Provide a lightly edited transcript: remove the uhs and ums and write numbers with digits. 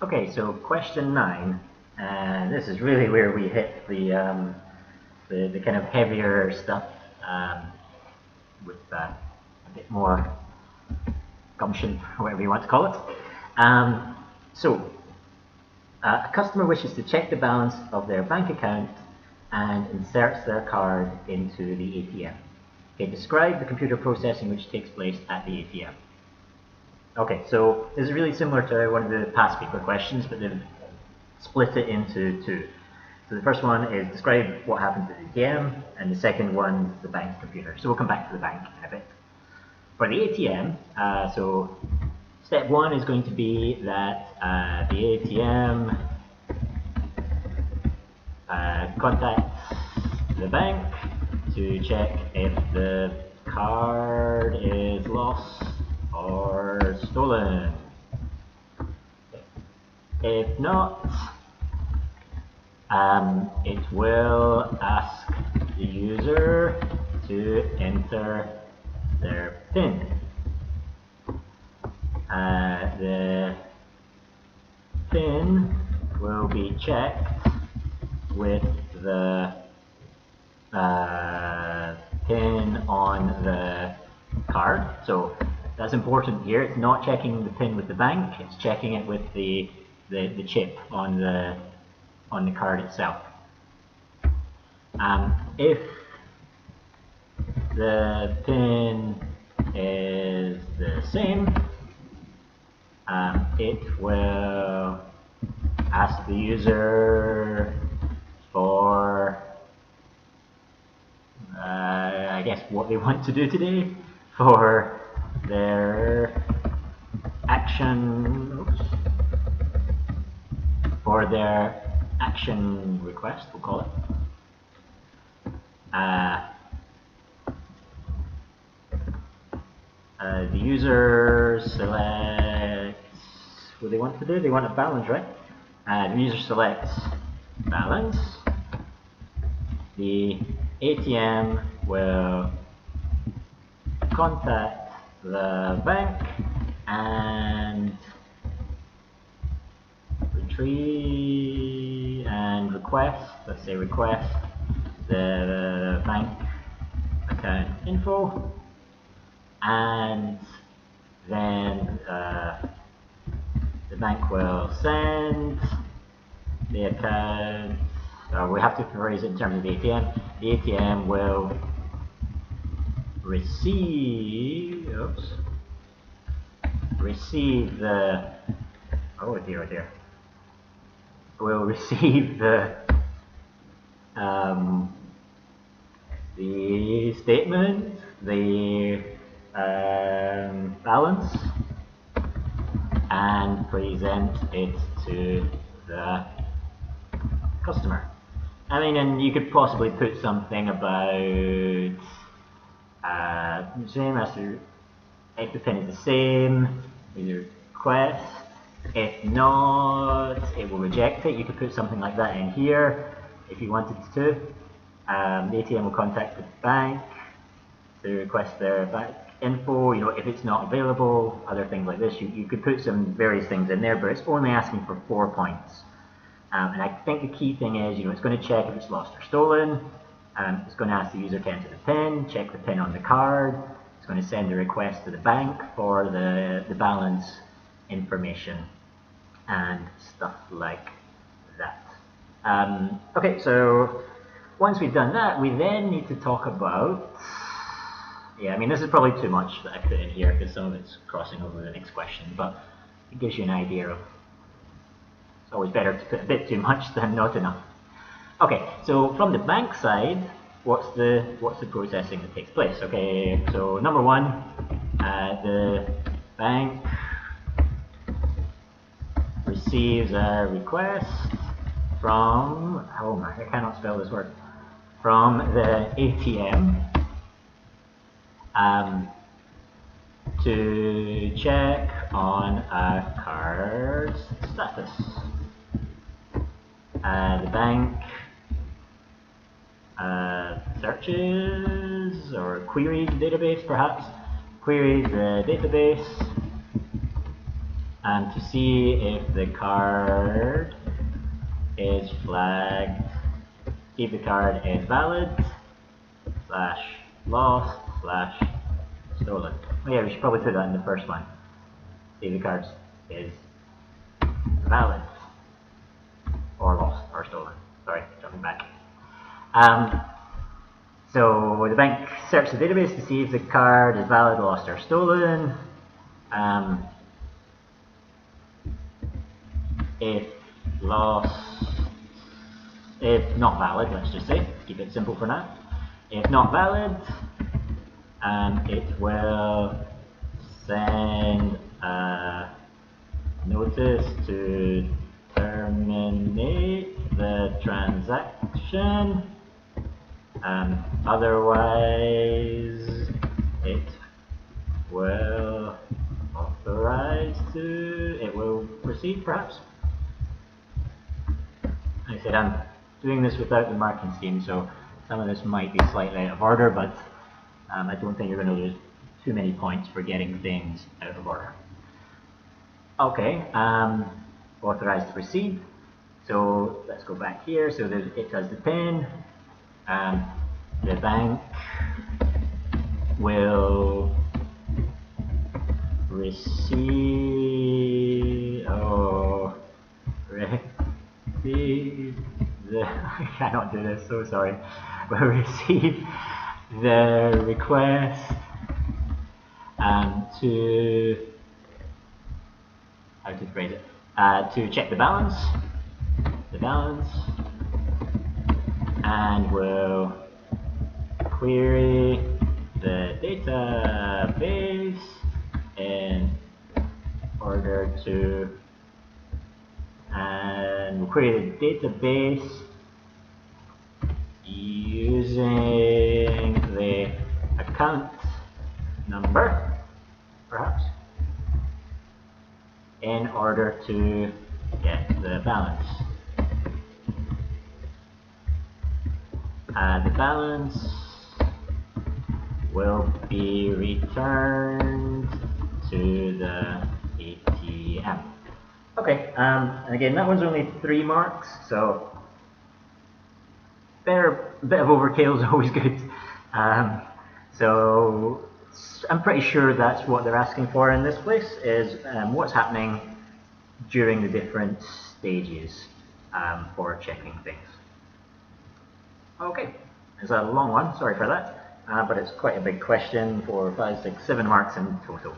Okay, so question 9, and this is really where we hit the kind of heavier stuff with a bit more gumption, or whatever you want to call it. A customer wishes to check the balance of their bank account and inserts their card into the ATM. Okay, describe the computer processing which takes place at the ATM. Okay, so this is really similar to one of the past paper questions, but they've split it into two. So the first one is describe what happens at the ATM, and the second one, the bank's computer. So we'll come back to the bank in a bit. For the ATM, so step one is going to be that the ATM contacts the bank to check if the card is lost or stolen. If not, it will ask the user to enter their PIN. The PIN will be checked with the PIN on the card. So that's important here. It's not checking the PIN with the bank, it's checking it with the chip on the card itself. If the PIN is the same, it will ask the user for I guess what they want to do today for their action request, we'll call it. The user selects what they want to do. They want a balance, right? The user selects balance. The ATM will contact the bank and retrieve and request, let's say request the bank account info, and then the bank will send the account, we have to phrase it in terms of the ATM. The ATM will receive the, oh dear, will receive the statement, the balance, and present it to the customer. I mean, and you could possibly put something about same as to if the PIN is the same, either request. If not, it will reject it. You could put something like that in here if you wanted to. The ATM will contact the bank to request their bank info. You know, if it's not available, other things like this. You could put some various things in there, but it's only asking for 4 points. And I think the key thing is, it's going to check if it's lost or stolen. It's going to ask the user to enter the PIN, check the PIN on the card. It's going to send a request to the bank for the balance information and stuff like that. Okay, so once we've done that, we then need to talk about, I mean, this is probably too much that I put in here because some of it's crossing over the next question, but it gives you an idea of, it's always better to put a bit too much than not enough. Okay, so from the bank side, what's the processing that takes place? Okay, so number one, the bank receives a request from, oh my, I cannot spell this word, from the ATM to check on a card's status. The bank searches or queries the database, perhaps, queries the database and to see if the card is flagged, see if the card is valid, / lost / stolen. Oh yeah, we should probably put that in the first one. See if the card is valid or lost or stolen. Sorry, jumping back. So the bank searched the database to see if the card is valid, lost or stolen. If not valid, let's just say, keep it simple for now. If not valid, it will send a notice to terminate the transaction. Otherwise, it will proceed, perhaps. Like I said, I'm doing this without the marking scheme, so some of this might be slightly out of order, but I don't think you're going to lose too many points for getting things out of order. Okay, authorized to proceed. So let's go back here. So it has the pen. The bank will receive the I cannot do this, so sorry. Will receive the request to how to phrase it, to check the balance, and will query the database in order to, and we'll query the database using the account number, perhaps, in order to get the balance. The balance will be returned to the ATM. Okay, and again, that one's only 3 marks, so a bit of overkill is always good. So I'm pretty sure that's what they're asking for in this place, is what's happening during the different stages for checking things. Okay, it's a long one, sorry for that, but it's quite a big question, 4, 5, 6, 7 marks in total.